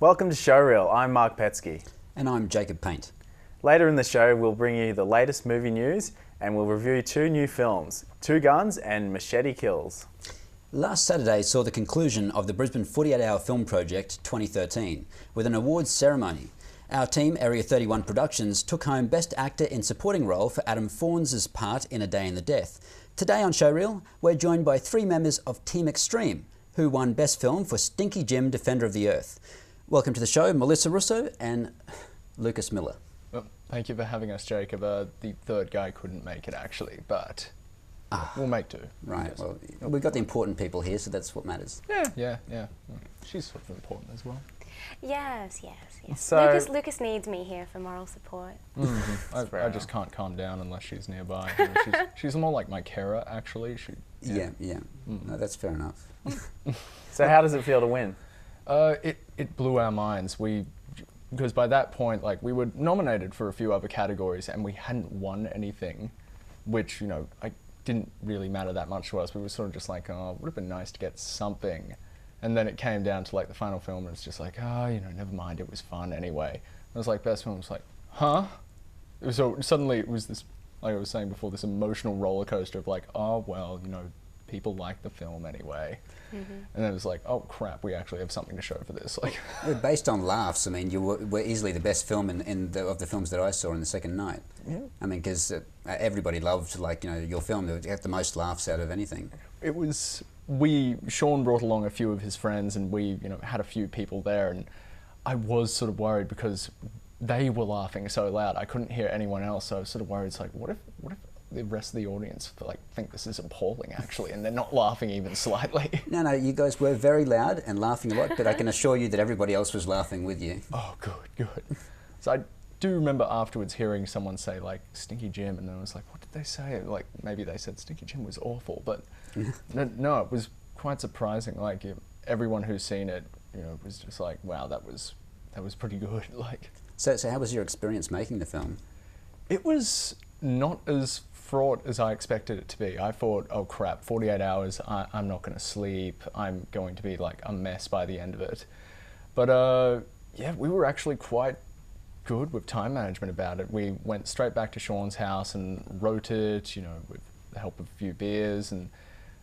Welcome to Showreel. I'm Marc Petzke. And I'm Jacob Paint. Later in the show, we'll bring you the latest movie news and we'll review two new films, Two Guns and Machete Kills. Last Saturday saw the conclusion of the Brisbane 48-hour film project 2013 with an awards ceremony. Our team, Area 31 Productions, took home Best Actor in Supporting Role for Adam Fawns' part in A Day in the Death. Today on Showreel, we're joined by three members of Team Extreme, who won Best Film for Stinky Jim, Defender of the Earth. Welcome to the show, Melissa Russo and Lucas Miller. Well, thank you for having us, Jacob. The third guy couldn't make it, actually, but we'll make do. Right, well, we've got the important people here, so that's what matters. Yeah. She's sort of important as well. Yes. So, Lucas needs me here for moral support. I just can't calm down unless she's nearby. She's more like my carer, actually. Yeah. No, that's fair enough. So how does it feel to win? It blew our minds. Because by that point, we were nominated for a few other categories and we hadn't won anything, which, didn't really matter that much to us. We were sort of just like, oh, it would have been nice to get something. And then it came down to the final film and it's just like, never mind, it was fun anyway. I was like, best film was like, huh? So suddenly it was this, like I was saying before, this emotional roller coaster of oh, well, people like the film anyway. Mm-hmm. And then it was like, oh crap, we actually have something to show for this. Based on laughs, you were easily the best film of the films that I saw in the second night. Yeah. Because everybody loved your film. It had the most laughs out of anything. It was. Sean brought along a few of his friends and we, had a few people there, and I was sort of worried because they were laughing so loud. I couldn't hear anyone else, so I was sort of worried. It's like, what if the rest of the audience think this is appalling actually, and they're not laughing even slightly? No, you guys were very loud and laughing a lot, but I can assure you that everybody else was laughing with you. Oh, good. So I do remember afterwards hearing someone say Stinky Jim, and then I was like, what did they say? Maybe they said Stinky Jim was awful, but no, it was quite surprising. Everyone who's seen it, was just like, wow, that was pretty good. So how was your experience making the film? It was not as fraught as I expected it to be. I thought, oh crap, 48 hours, I'm not going to sleep. I'm going to be a mess by the end of it. But we were actually quite good with time management about it. We went straight back to Sean's house and wrote it, with the help of a few beers. And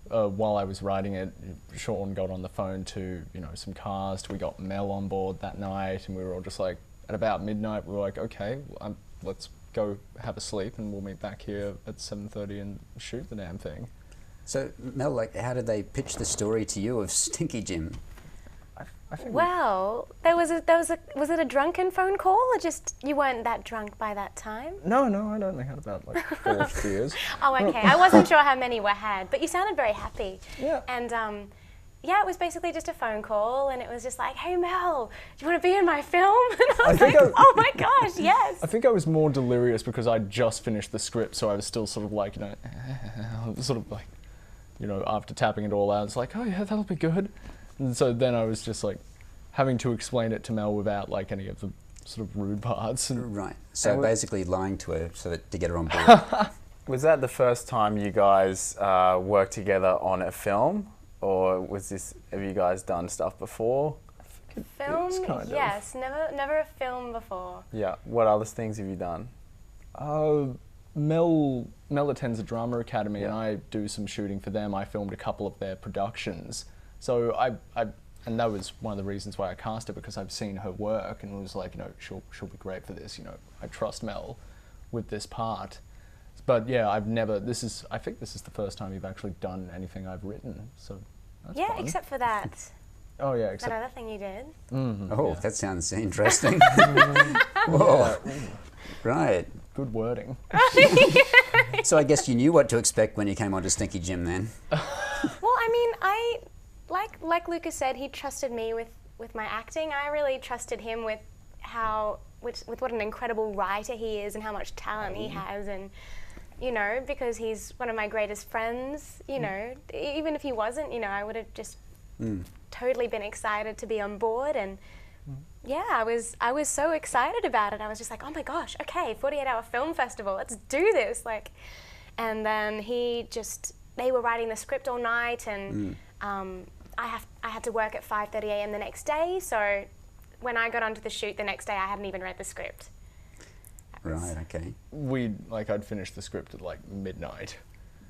while I was writing it, Sean got on the phone to, some cast. We got Mel on board that night, and we were all just at about midnight, we were like, okay, let's go have a sleep and we'll meet back here at 7:30 and shoot the damn thing. So Mel, how did they pitch the story to you of Stinky Jim? I think was it a drunken phone call, or just you weren't that drunk by that time? No, I'd only had about 4 beers. Oh, okay. I wasn't sure how many were had, but you sounded very happy. Yeah. And it was basically just a phone call, and it was just like, hey Mel, do you want to be in my film? And I was oh my gosh, yes. I think I was more delirious because I'd just finished the script, so I was still sort of after tapping it all out, it's like, oh yeah, that'll be good. And so then I was just having to explain it to Mel without any of the sort of rude parts. Right. So basically lying to her to get her on board. Was that the first time you guys worked together on a film? Or have you guys done stuff before? Film? Yes, never a film before. Yeah. What other things have you done? Mel attends a drama academy, and I do some shooting for them. I filmed a couple of their productions. So and that was one of the reasons why I cast her, because I've seen her work and was like, she'll be great for this. I trust Mel with this part. But yeah, I think this is the first time you've actually done anything I've written. So that's fun. Except for that. Oh yeah, except that other thing you did. Mm-hmm, oh, yeah. That sounds interesting. Whoa. Right. Good wording. So I guess you knew what to expect when you came on to Stinky Jim then. Well, I like Lucas said, he trusted me with my acting. I really trusted him with what an incredible writer he is and how much talent he has, and because he's one of my greatest friends, even if he wasn't, I would have just totally been excited to be on board. And yeah, I was so excited about it. I was just like, oh my gosh, okay, 48-hour film festival, let's do this. And then they were writing the script all night, and I had to work at 5:30 a.m. the next day, so when I got onto the shoot the next day, I hadn't even read the script. Right, okay. I'd finished the script at like midnight.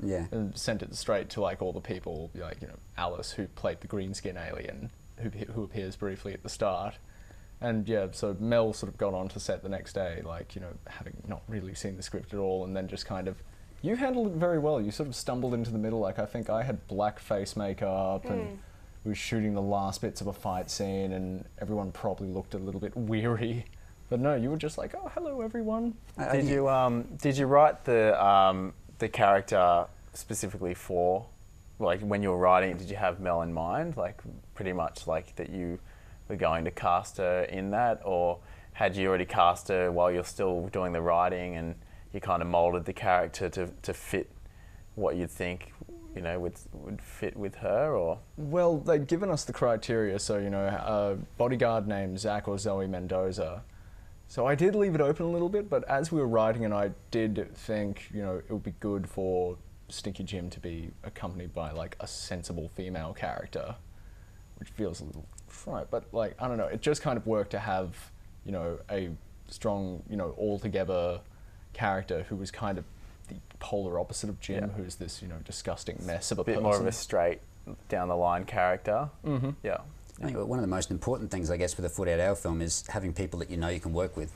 Yeah. And sent it straight to like all the people, like, Alice, who played the green skin alien, who appears briefly at the start. And yeah, so Mel sort of got on to set the next day, like, having not really seen the script at all, and then just kind of, you handled it very well. You sort of stumbled into the middle. Like, I think I had black face makeup and we were shooting the last bits of a fight scene, and everyone probably looked a little bit weary. But no, you were just like, oh, hello, everyone. Did you write the character specifically for, like, when you were writing it, did you have Mel in mind? Like, pretty much like that you were going to cast her in that, or had you already cast her while you're still doing the writing and you kind of molded the character to fit what you'd think, would fit with her, or? Well, they'd given us the criteria, so, bodyguard named Zach or Zoe Mendoza. So I did leave it open a little bit, but as we were writing, and I did think, it would be good for Stinky Jim to be accompanied by like a sensible female character, which feels a little right, but like, I don't know, it just kind of worked to have, a strong, altogether character who was kind of the polar opposite of Jim, who's this, disgusting mess of a person. Bit more of a straight down the line character. Mm-hmm. Yeah. I think one of the most important things, I guess, with a 48-hour film is having people that you can work with.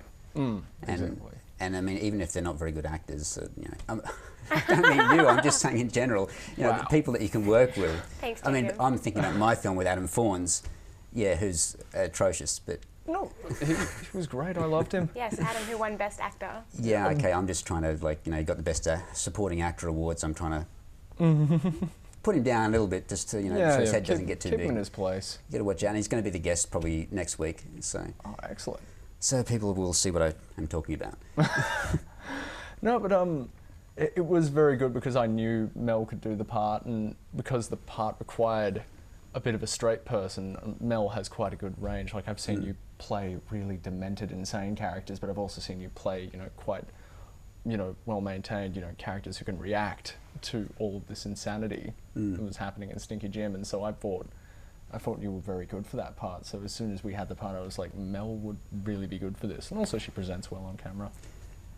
Exactly. And I mean, even if they're not very good actors, I don't mean you, I'm just saying in general, the people that you can work with. Thanks, I mean, Jacob. I'm thinking of my film with Adam Fawns, who's atrocious, but... No, he was great, I loved him. Yes, Adam, who won Best Actor. Yeah, okay, I'm just trying to, he got the Best Supporting Actor award, so I'm trying to put him down a little bit just to, so his head doesn't get too keep big. him in his place. You got to watch out, and he's going to be the guest probably next week, so... Oh, excellent. So people will see what I am talking about. No, but it was very good because I knew Mel could do the part, and because the part required a bit of a straight person, Mel has quite a good range. Like, I've seen you play really demented, insane characters, but I've also seen you play, quite, well-maintained, characters who can react to all of this insanity that was happening in Stinky Jim. And so I thought you were very good for that part. So as soon as we had the part, I was like, Mel would really be good for this. And also she presents well on camera.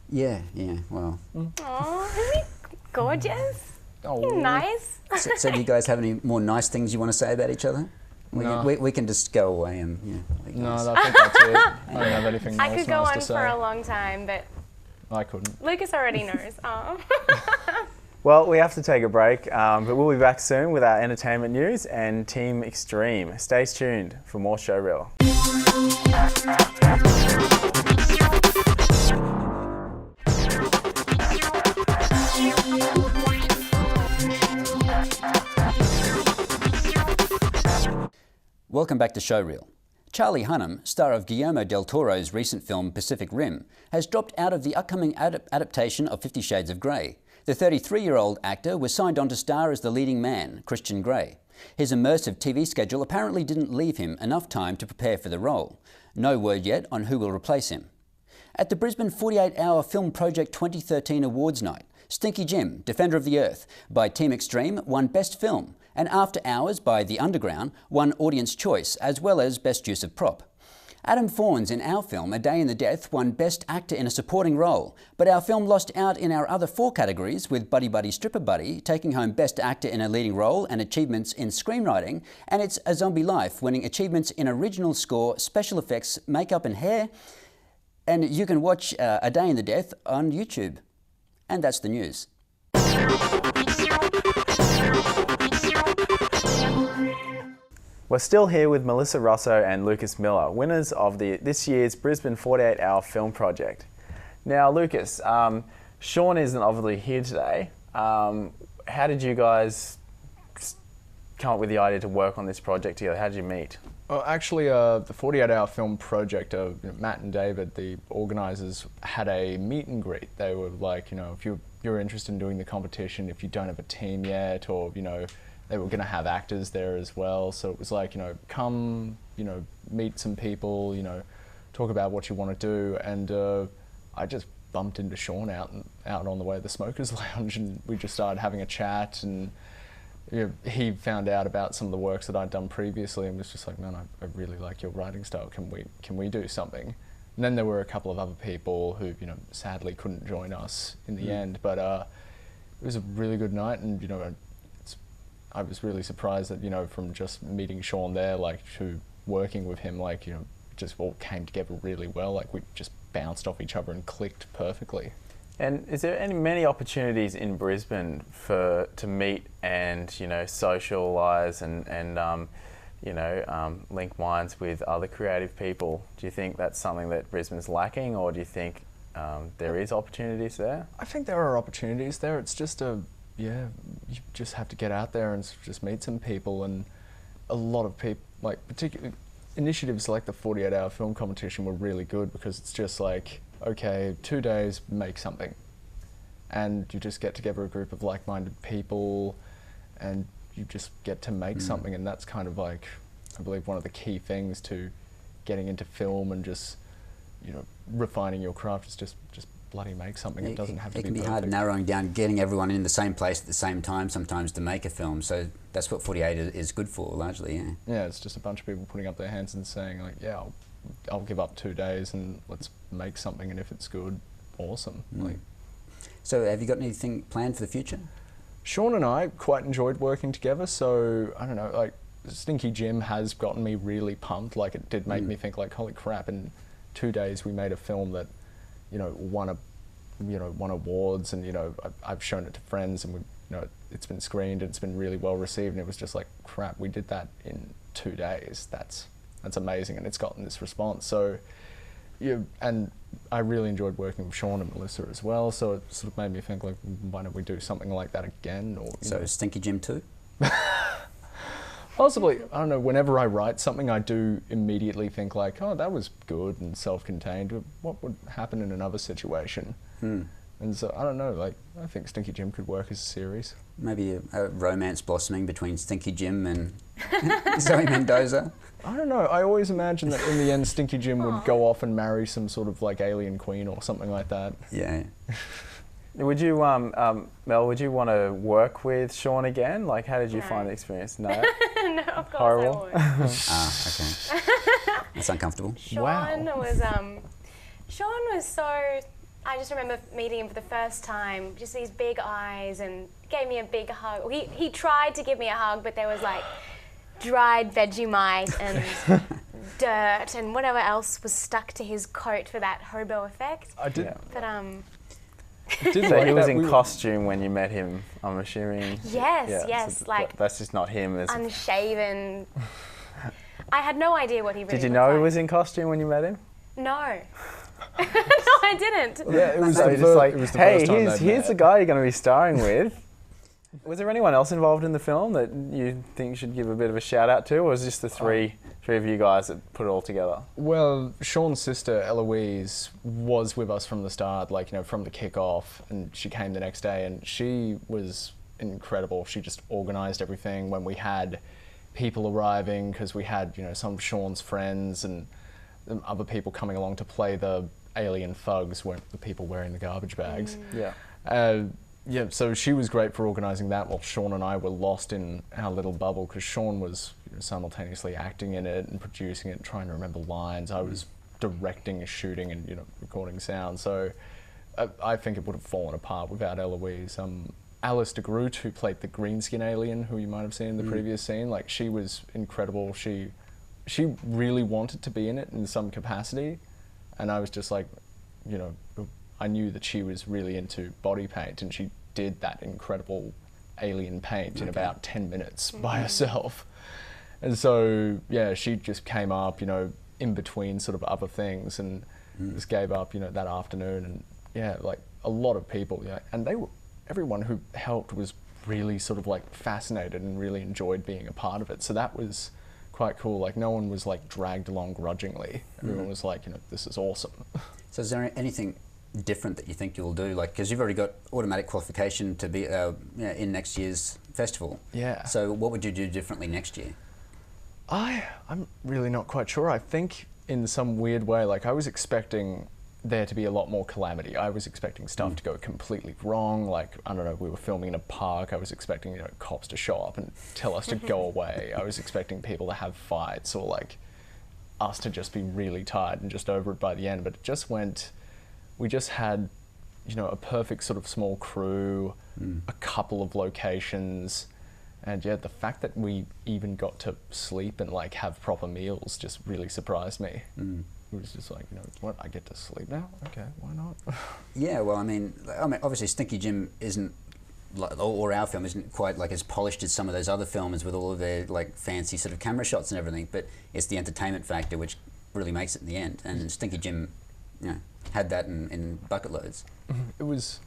Yeah, well... Aw, isn't he gorgeous? Oh. Nice. So do you guys have any more nice things you want to say about each other? No. We can just go away and, No, I think that's it. I don't have anything I else could go nice on to say. for a long time, but I couldn't. Lucas already knows. Oh. Well, we have to take a break, but we'll be back soon with our entertainment news and Team Extreme. Stay tuned for more Showreel. Welcome back to Showreel. Charlie Hunnam, star of Guillermo del Toro's recent film Pacific Rim, has dropped out of the upcoming adaptation of 50 Shades of Grey. The 33-year-old actor was signed on to star as the leading man, Christian Grey. His immersive TV schedule apparently didn't leave him enough time to prepare for the role. No word yet on who will replace him. At the Brisbane 48-Hour Film Project 2013 Awards Night, Stinky Jim, Defender of the Earth, by Team Extreme, won Best Film, and After Hours by The Underground won Audience Choice, as well as Best Use of Prop. Adam Fawns in our film, A Day in the Death, won Best Actor in a Supporting Role, but our film lost out in our other 4 categories, with Buddy Buddy Stripper Buddy taking home Best Actor in a Leading Role and achievements in screenwriting, and It's a Zombie Life winning achievements in original score, special effects, makeup and hair. And you can watch A Day in the Death on YouTube. And that's the news. We're still here with Melissa Russo and Lucas Miller, winners of this year's Brisbane 48-Hour Film Project. Now, Lucas, Sean isn't obviously here today. How did you guys come up with the idea to work on this project together? How did you meet? Well, actually, the 48-Hour Film Project, Matt and David, the organisers, had a meet and greet. They were like, if you're interested in doing the competition, if you don't have a team yet, or, they were going to have actors there as well. So it was like, come, meet some people, talk about what you want to do. And I just bumped into Sean out on the way to the Smokers Lounge, and we just started having a chat. And he found out about some of the works that I'd done previously and was just like, man, I really like your writing style. Can we do something? And then there were a couple of other people who, sadly couldn't join us in the end. But it was a really good night, and I was really surprised that from just meeting Sean there, like to working with him, like just all came together really well. Like we just bounced off each other and clicked perfectly. And is there many opportunities in Brisbane to meet and socialise and link minds with other creative people? Do you think that's something that Brisbane's lacking, or do you think there is opportunities there? I think there are opportunities there. It's just you just have to get out there and just meet some people, and a lot of people, like particularly initiatives like the 48-hour film competition were really good because it's just like, okay, 2 days, make something. And you just get together a group of like-minded people and you just get to make something, and that's kind of like, I believe, one of the key things to getting into film and just, refining your craft is just bloody make something. It doesn't have to be perfect. It can be hard narrowing down, getting everyone in the same place at the same time sometimes to make a film. So that's what 48 is good for, largely, yeah. Yeah, it's just a bunch of people putting up their hands and saying, like, yeah, I'll give up 2 days and let's make something, and if it's good, awesome. Like, so have you got anything planned for the future? Sean and I quite enjoyed working together, so I don't know, like Stinky Jim has gotten me really pumped. Like it did make me think, like, holy crap, in 2 days we made a film that won awards, and I've shown it to friends, and it's been screened and it's been really well received, and it was just like, crap, we did that in 2 days. That's amazing, and it's gotten this response. So and I really enjoyed working with Sean and Melissa as well, so it sort of made me think, like, why don't we do something like that again? Or so Stinky Jim 2? Possibly. I don't know, whenever I write something, I do immediately think, like, oh, that was good and self-contained. What would happen in another situation? And so, I don't know, like, I think Stinky Jim could work as a series. Maybe a romance blossoming between Stinky Jim and Zoe Mendoza? I don't know, I always imagine that in the end Stinky Jim would go off and marry some sort of, like, alien queen or something like that. Yeah. Would you, Mel, would you want to work with Sean again? Like, how did you find the experience? No? No, of course Horrible? I would. Okay. That's uncomfortable. Sean was so... I just remember meeting him for the first time, just these big eyes, and gave me a big hug. He tried to give me a hug, but there was like dried Vegemite and dirt and whatever else was stuck to his coat for that hobo effect. I did. But So he was in costume when you met him, I'm assuming. Yes, so like that's just not him. Unshaven. I had no idea what he really Did you looked know like. he was in costume when you met him? No. No, I didn't. Yeah, it was So the just like, it was the hey, first time they'd here's met. the guy you're going to be starring with. Was there anyone else involved in the film that you think you should give a bit of a shout out to, or was it just the three of you guys that put it all together? Well, Sean's sister Eloise was with us from the start, like, from the kick-off, and she came the next day, and she was incredible. She just organised everything when we had people arriving, because we had, some of Sean's friends and other people coming along to play the alien thugs, the people wearing the garbage bags. So she was great for organising that, while Sean and I were lost in our little bubble, because Sean was simultaneously acting in it and producing it and trying to remember lines. I was directing, shooting, and recording sound. So I think it would have fallen apart without Eloise. Alice de Groot, who played the green skin alien, who you might have seen in the previous scene, like, she was incredible. She really wanted to be in it in some capacity, and I was just like, I knew that she was really into body paint, and she did that incredible alien paint in about 10 minutes by herself. And so, yeah, she just came up, in between sort of other things, and just gave up, that afternoon. And yeah, like, a lot of people, and everyone who helped was really sort of like fascinated and really enjoyed being a part of it. So that was quite cool. Like, no one was like dragged along grudgingly. Everyone was like, this is awesome. So is there anything different that you think you'll do? Like, because you've already got automatic qualification to be in next year's festival. Yeah. So what would you do differently next year? I'm really not quite sure. I think in some weird way, like, I was expecting there to be a lot more calamity. I was expecting stuff to go completely wrong. Like, I don't know, we were filming in a park. I was expecting, you know, cops to show up and tell us to go away. I was expecting people to have fights, or like us to just be really tired and just over it by the end. But it just went, we just had, you know, a perfect sort of small crew, a couple of locations. And yeah, the fact that we even got to sleep and like have proper meals just really surprised me. It was just like, you know, what, I get to sleep now? Okay, why not? Yeah, well, I mean, obviously Stinky Jim isn't, or our film isn't quite like as polished as some of those other films with all of their like fancy sort of camera shots and everything, but it's the entertainment factor which really makes it in the end. And Stinky Jim, you know, had that in bucket loads. It was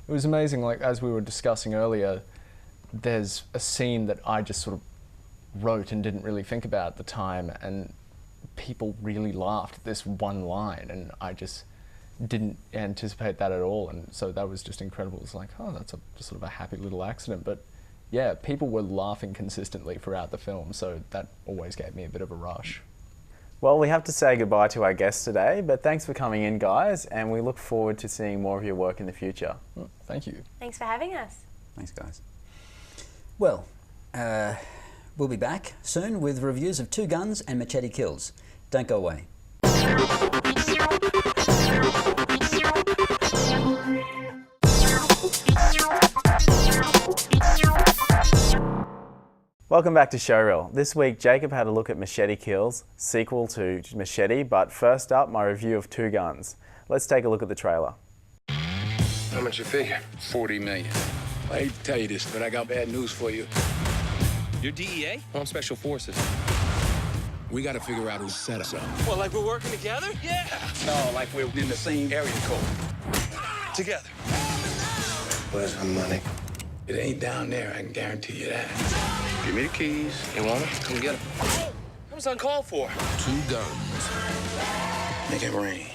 amazing. Like, as we were discussing earlier, there's a scene that I just sort of wrote and didn't really think about at the time, and people really laughed at this one line, and I just didn't anticipate that at all. And so that was just incredible. It's like, oh, that's sort of a happy little accident. But yeah, people were laughing consistently throughout the film, so that always gave me a bit of a rush. Well, we have to say goodbye to our guests today, but thanks for coming in, guys, and we look forward to seeing more of your work in the future. Thank you. Thanks for having us. Thanks, guys. Well, we'll be back soon with reviews of Two Guns and Machete Kills. Don't go away. Welcome back to Showreel. This week, Jacob had a look at Machete Kills, sequel to Machete, but first up, my review of Two Guns. Let's take a look at the trailer. How much you figure? 40 million. I hate to tell you this, but I got bad news for you. You're DEA? I'm Special Forces. We got to figure out who set us up. Well, like we're working together? Yeah. No, like we're in the same area code. Together. Where's my money? It ain't down there, I can guarantee you that. Give me the keys. You want them? Come get them. That was uncalled for. Two Guns. Make it rain.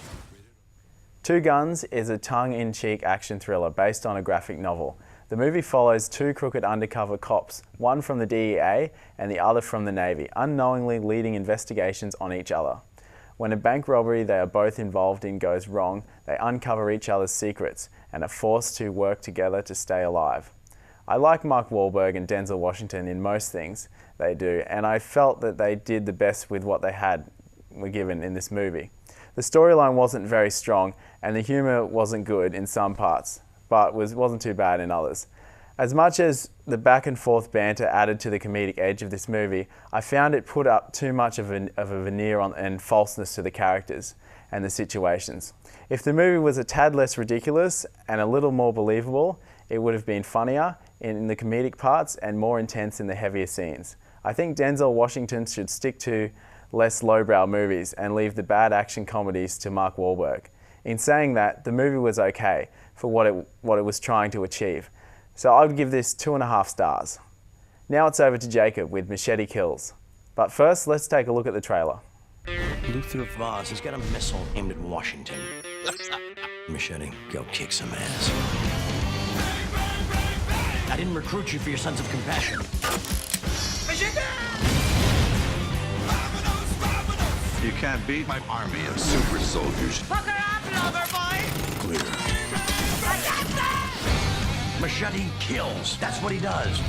Two Guns is a tongue-in-cheek action thriller based on a graphic novel. The movie follows two crooked undercover cops, one from the DEA and the other from the Navy, unknowingly leading investigations on each other. When a bank robbery they are both involved in goes wrong, they uncover each other's secrets and are forced to work together to stay alive. I like Mark Wahlberg and Denzel Washington in most things they do, and I felt that they did the best with what they were given in this movie. The storyline wasn't very strong, and the humour wasn't good in some parts, but wasn't too bad in others. As much as the back and forth banter added to the comedic edge of this movie, I found it put up too much of a veneer and falseness to the characters and the situations. If the movie was a tad less ridiculous and a little more believable, it would have been funnier in the comedic parts and more intense in the heavier scenes. I think Denzel Washington should stick to less lowbrow movies and leave the bad action comedies to Mark Wahlberg. In saying that, the movie was okay for what it was trying to achieve. So I would give this 2.5 stars. Now it's over to Jacob with Machete Kills. But first, let's take a look at the trailer. Luther Vaz has got a missile aimed at Washington. Machete, go kick some ass. I didn't recruit you for your sense of compassion. You can't beat my army of super soldiers. Fuck her up, lover boy! Clear. Machete kills. That's what he does.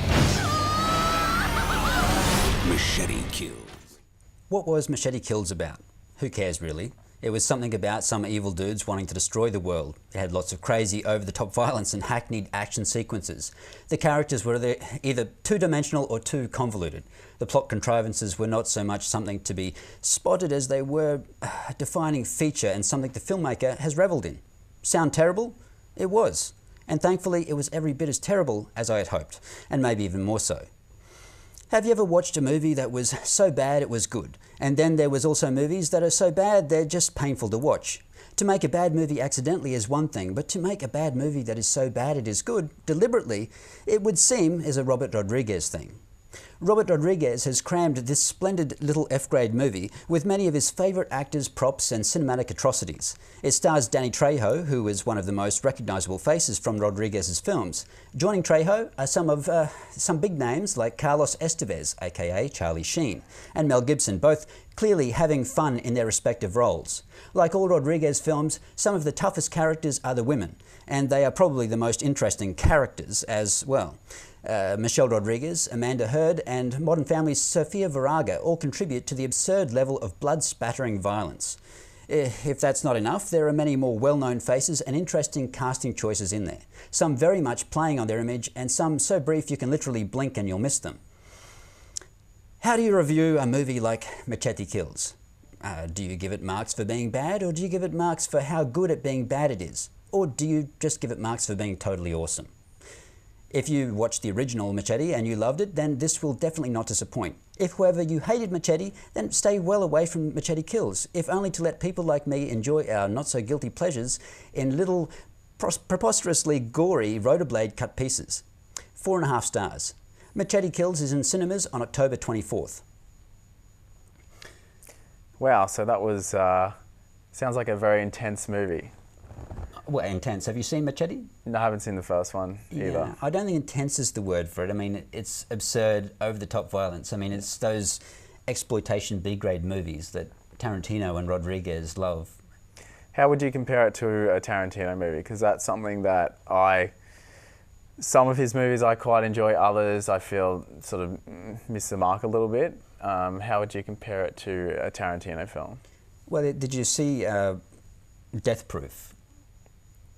Machete Kills. What was Machete Kills about? Who cares, really? It was something about some evil dudes wanting to destroy the world. It had lots of crazy, over-the-top violence and hackneyed action sequences. The characters were either two-dimensional or too convoluted. The plot contrivances were not so much something to be spotted as they were a defining feature and something the filmmaker has revelled in. Sound terrible? It was. And thankfully, it was every bit as terrible as I had hoped, and maybe even more so. Have you ever watched a movie that was so bad it was good? And then there was also movies that are so bad they're just painful to watch. To make a bad movie accidentally is one thing, but to make a bad movie that is so bad it is good, deliberately, it would seem is a Robert Rodriguez thing. Robert Rodriguez has crammed this splendid little F-grade movie with many of his favourite actors, props and cinematic atrocities. It stars Danny Trejo, who is one of the most recognisable faces from Rodriguez's films. Joining Trejo are some big names like Carlos Estevez, aka Charlie Sheen, and Mel Gibson, both clearly having fun in their respective roles. Like all Rodriguez films, some of the toughest characters are the women, and they are probably the most interesting characters as well. Michelle Rodriguez, Amanda Heard, and Modern Family's Sofia Vergara all contribute to the absurd level of blood-spattering violence. If that's not enough, there are many more well-known faces and interesting casting choices in there. Some very much playing on their image, and some so brief you can literally blink and you'll miss them. How do you review a movie like Machete Kills? Do you give it marks for being bad, or do you give it marks for how good at being bad it is? Or do you just give it marks for being totally awesome? If you watched the original Machete and you loved it, then this will definitely not disappoint. If, however, you hated Machete, then stay well away from Machete Kills, if only to let people like me enjoy our not-so-guilty pleasures in little, preposterously gory rotorblade cut pieces. 4.5 stars. Machete Kills is in cinemas on October 24th. Wow, so that was, sounds like a very intense movie. Well, intense. Have you seen Machete? No, I haven't seen the first one either. Yeah, I don't think intense is the word for it. I mean, it's absurd, over-the-top violence. I mean, it's those exploitation B-grade movies that Tarantino and Rodriguez love. How would you compare it to a Tarantino movie? Because that's something that some of his movies I quite enjoy, others I feel sort of miss the mark a little bit. How would you compare it to a Tarantino film? Well, did you see Death Proof?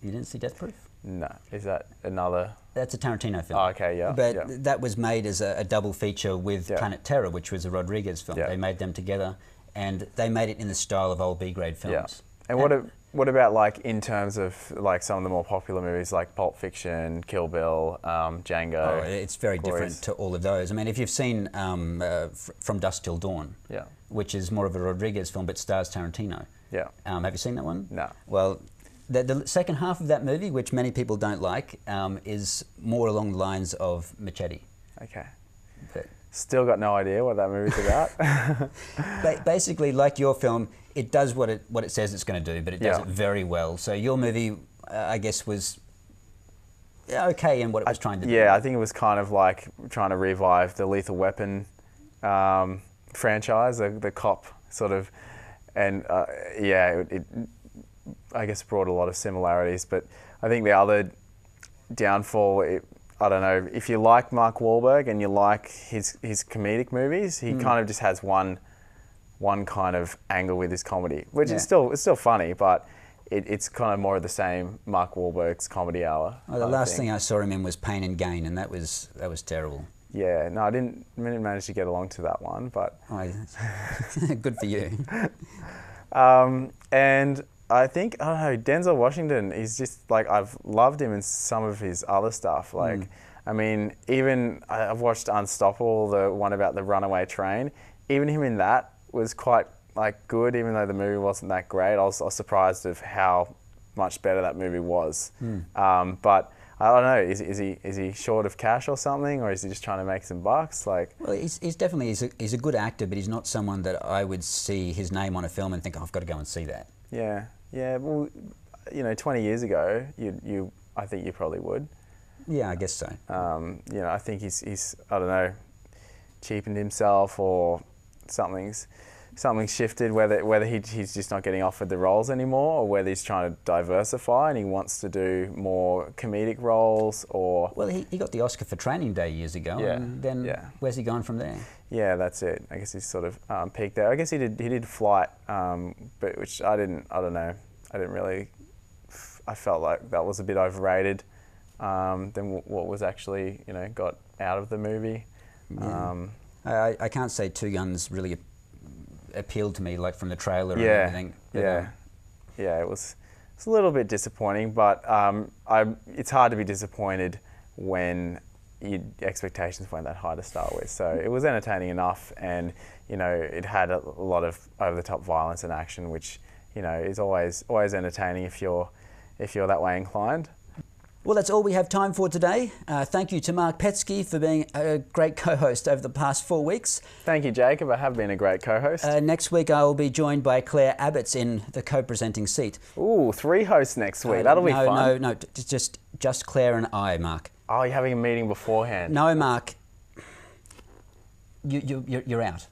You didn't see Death Proof? No. Is that another? That's a Tarantino film. Oh, okay, yeah. But that was made as a double feature with Planet Terror, which was a Rodriguez film. Yeah. They made them together, and they made it in the style of old B-grade films. Yeah. And what about like in terms of like some of the more popular movies like Pulp Fiction, Kill Bill, Django? Oh, it's very different to all of those. I mean, if you've seen From Dusk Till Dawn, which is more of a Rodriguez film but stars Tarantino. Yeah. Have you seen that one? No. Well, the second half of that movie, which many people don't like, is more along the lines of Machete. Okay. But still got no idea what that movie's about. Basically, like your film, it does what it says it's going to do, but it does it very well. So your movie, I guess, was okay in what it was trying to do. Yeah, I think it was kind of like trying to revive the Lethal Weapon franchise, the cop sort of, and it I guess brought a lot of similarities. But I think the other downfall, I don't know, if you like Mark Wahlberg and you like his comedic movies, he kind of just has one kind of angle with his comedy, which is still funny, but it's kind of more of the same Mark Wahlberg's comedy hour. Well, the last thing I saw him in was Pain and Gain, and that was terrible. Yeah, no, I didn't manage to get along to that one, but good for you. And I think, I don't know, Denzel Washington, he's just like, I've loved him in some of his other stuff. Like, I mean, even I've watched Unstoppable, the one about the runaway train. Even him in that was quite like good, even though the movie wasn't that great. I was surprised of how much better that movie was. But I don't know, is he short of cash or something, or is he just trying to make some bucks? Like, well, he's definitely he's a good actor, but he's not someone that I would see his name on a film and think, oh, I've got to go and see that. Yeah. Well, 20 years ago, I think you probably would. Yeah, I guess so. I think he's I don't know, cheapened himself, or something's shifted. Whether he's just not getting offered the roles anymore, or whether he's trying to diversify and he wants to do more comedic roles, or. Well, he got the Oscar for Training Day years ago, and then where's he gone from there? Yeah, that's it. I guess he's sort of peaked there. I guess he did Flight, but which I don't know. I didn't really. I felt like that was a bit overrated than what was actually got out of the movie. Yeah. I can't say Two Guns really appealed to me, like from the trailer and everything. But, it was a little bit disappointing, but it's hard to be disappointed when your expectations weren't that high to start with. So it was entertaining enough, and it had a lot of over-the-top violence and action, which is always entertaining if you're that way inclined. Well, that's all we have time for today. Thank you to Marc Petzke for being a great co-host over the past 4 weeks. Thank you, Jacob. I have been a great co-host. Next week I will be joined by Claire Abbott's in the co-presenting seat. Ooh, 3 hosts next week. That'll be fun. No, just Claire and I, Marc. Oh, you're having a meeting beforehand? No, Marc. You're out.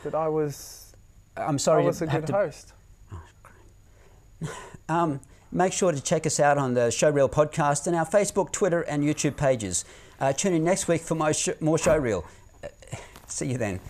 that I was. I'm sorry I was to a have good to. host. Make sure to check us out on the Showreel podcast and our Facebook, Twitter, and YouTube pages. Tune in next week for more Showreel. See you then.